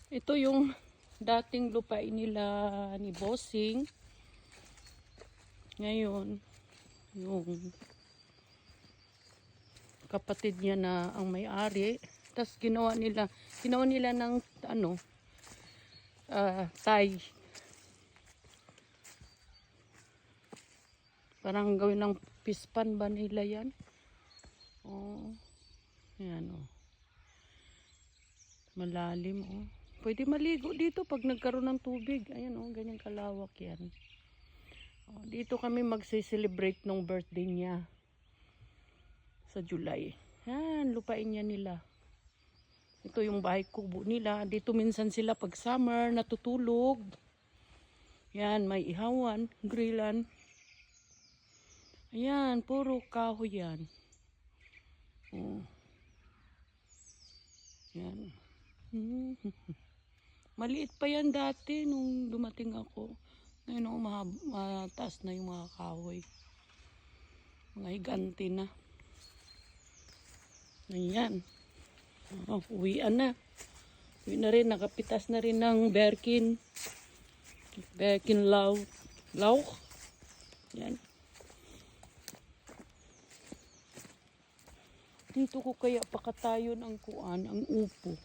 Ito yung dating lupain nila ni Bossing. Ngayon, yung kapatid niya na ang may-ari. Tapos ginawa nila ng Thai. Parang gawin ng pispan ba nila yan? Oh, yan oh. Malalim oh. Pwede maligo dito pag nagkaroon ng tubig. Ayan oh, ganyan kalawak yan. Oh, dito kami magse-celebrate ng birthday niya. Sa July. Yan, lupain niya nila. Ito yung bahay kubo nila. Dito minsan sila pag summer natutulog. Yan, may ihawan, grillan. Ayan, puro kahoy yan. Oh. Yan. Maliit pa yan dati nung dumating ako. Ngayon oh, mataas na yung mga kahoy. Mga higanti na. Ayan. Oh, uwian na. Uwi na rin, nakapitas na rin ng Birkin. Birkin Lauch. Yan. Dito ko kaya pakatayon ang kuan, ang upo.